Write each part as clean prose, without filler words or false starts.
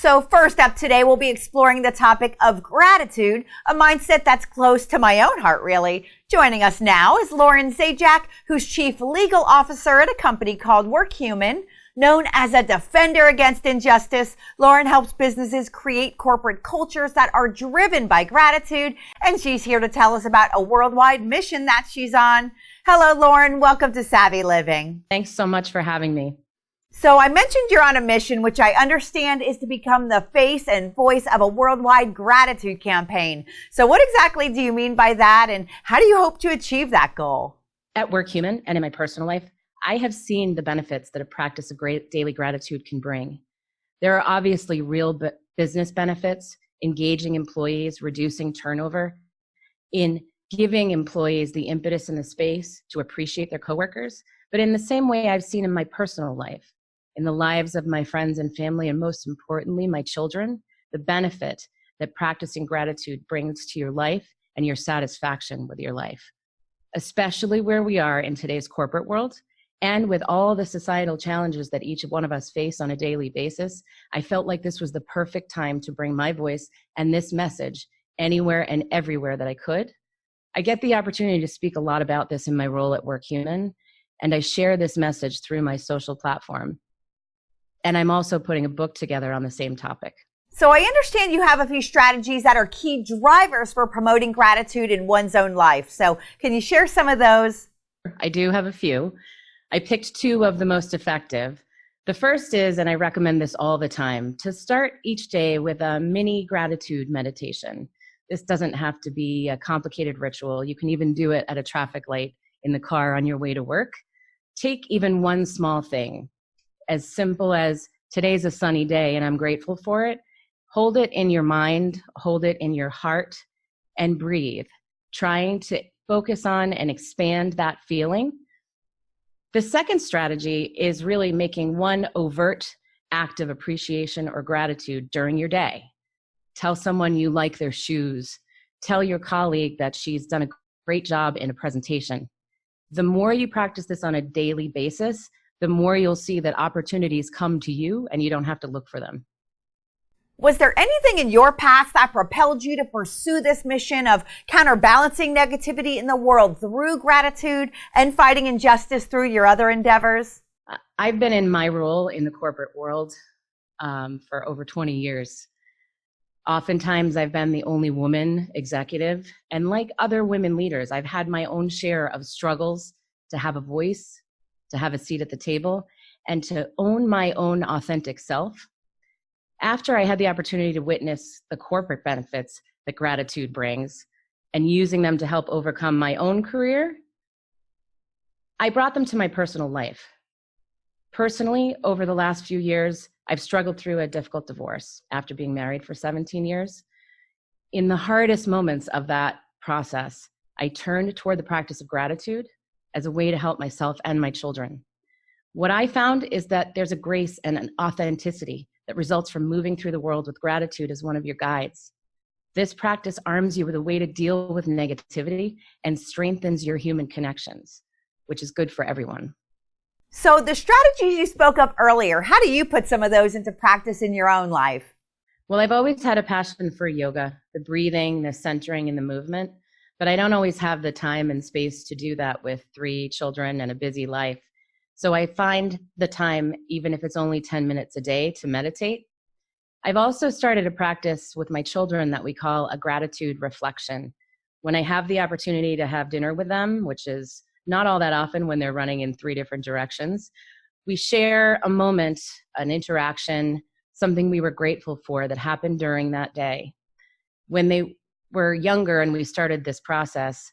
So first up today, we'll be exploring the topic of gratitude, a mindset that's close to my own heart, really. Joining us now is Lauren Zajac, who's Chief Legal Officer at a company called Workhuman. Known as a defender against injustice, Lauren helps businesses create corporate cultures that are driven by gratitude, and she's here to tell us about a worldwide mission that she's on. Hello, Lauren. Welcome to Savvy Living. Thanks so much for having me. So I mentioned you're on a mission, which I understand is to become the face and voice of a worldwide gratitude campaign. So what exactly do you mean by that, and how do you hope to achieve that goal? At Workhuman and in my personal life, I have seen the benefits that a practice of great daily gratitude can bring. There are obviously real business benefits, engaging employees, reducing turnover, in giving employees the impetus and the space to appreciate their coworkers. But in the same way I've seen in my personal life, in the lives of my friends and family, and most importantly, my children, the benefit that practicing gratitude brings to your life and your satisfaction with your life, especially where we are in today's corporate world. And with all the societal challenges that each one of us face on a daily basis, I felt like this was the perfect time to bring my voice and this message anywhere and everywhere that I could. I get the opportunity to speak a lot about this in my role at Workhuman, and I share this message through my social platform. And I'm also putting a book together on the same topic. So I understand you have a few strategies that are key drivers for promoting gratitude in one's own life. So can you share some of those? I do have a few. I picked two of the most effective. The first is, and I recommend this all the time, to start each day with a mini gratitude meditation. This doesn't have to be a complicated ritual. You can even do it at a traffic light in the car on your way to work. Take even one small thing, as simple as today's a sunny day and I'm grateful for it. Hold it in your mind, hold it in your heart, and breathe, trying to focus on and expand that feeling. The second strategy is really making one overt act of appreciation or gratitude during your day. Tell someone you like their shoes. Tell your colleague that she's done a great job in a presentation. The more you practice this on a daily basis, the more you'll see that opportunities come to you and you don't have to look for them. Was there anything in your past that propelled you to pursue this mission of counterbalancing negativity in the world through gratitude and fighting injustice through your other endeavors? I've been in my role in the corporate world for over 20 years. Oftentimes, I've been the only woman executive, and like other women leaders, I've had my own share of struggles to have a voice, to have a seat at the table, and to own my own authentic self. After I had the opportunity to witness the corporate benefits that gratitude brings and using them to help overcome my own career, I brought them to my personal life. Personally, over the last few years, I've struggled through a difficult divorce after being married for 17 years. In the hardest moments of that process, I turned toward the practice of gratitude as a way to help myself and my children. What I found is that there's a grace and an authenticity that results from moving through the world with gratitude as one of your guides. This practice arms you with a way to deal with negativity and strengthens your human connections, which is good for everyone. So the strategies you spoke of earlier, how do you put some of those into practice in your own life? Well, I've always had a passion for yoga, the breathing, the centering, and the movement, but I don't always have the time and space to do that with 3 children and a busy life. So I find the time, even if it's only 10 minutes a day, to meditate. I've also started a practice with my children that we call a gratitude reflection. When I have the opportunity to have dinner with them, which is not all that often when they're running in 3 different directions, we share a moment, an interaction, something we were grateful for that happened during that day. When they were younger and we started this process,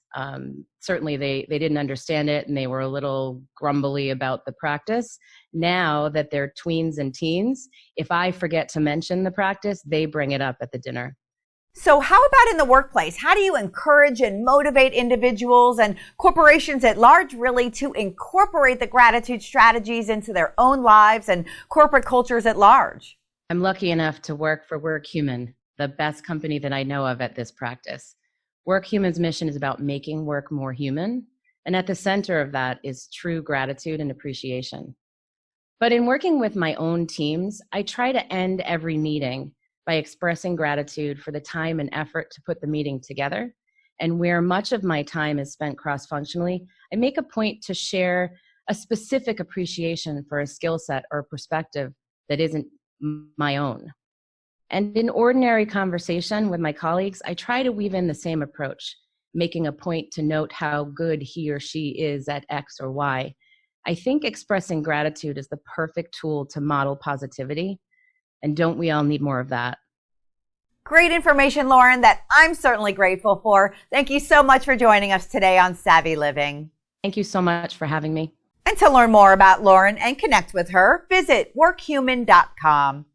certainly they didn't understand it and they were a little grumbly about the practice. Now that they're tweens and teens, if I forget to mention the practice, they bring it up at the dinner. So how about in the workplace? How do you encourage and motivate individuals and corporations at large really to incorporate the gratitude strategies into their own lives and corporate cultures at large? I'm lucky enough to work for Workhuman, the best company that I know of at this practice. Workhuman's mission is about making work more human, and at the center of that is true gratitude and appreciation. But in working with my own teams, I try to end every meeting by expressing gratitude for the time and effort to put the meeting together. And where much of my time is spent cross-functionally, I make a point to share a specific appreciation for a skill set or perspective that isn't my own. And in ordinary conversation with my colleagues, I try to weave in the same approach, making a point to note how good he or she is at X or Y. I think expressing gratitude is the perfect tool to model positivity. And don't we all need more of that? Great information, Lauren, that I'm certainly grateful for. Thank you so much for joining us today on Savvy Living. Thank you so much for having me. And to learn more about Lauren and connect with her, visit workhuman.com.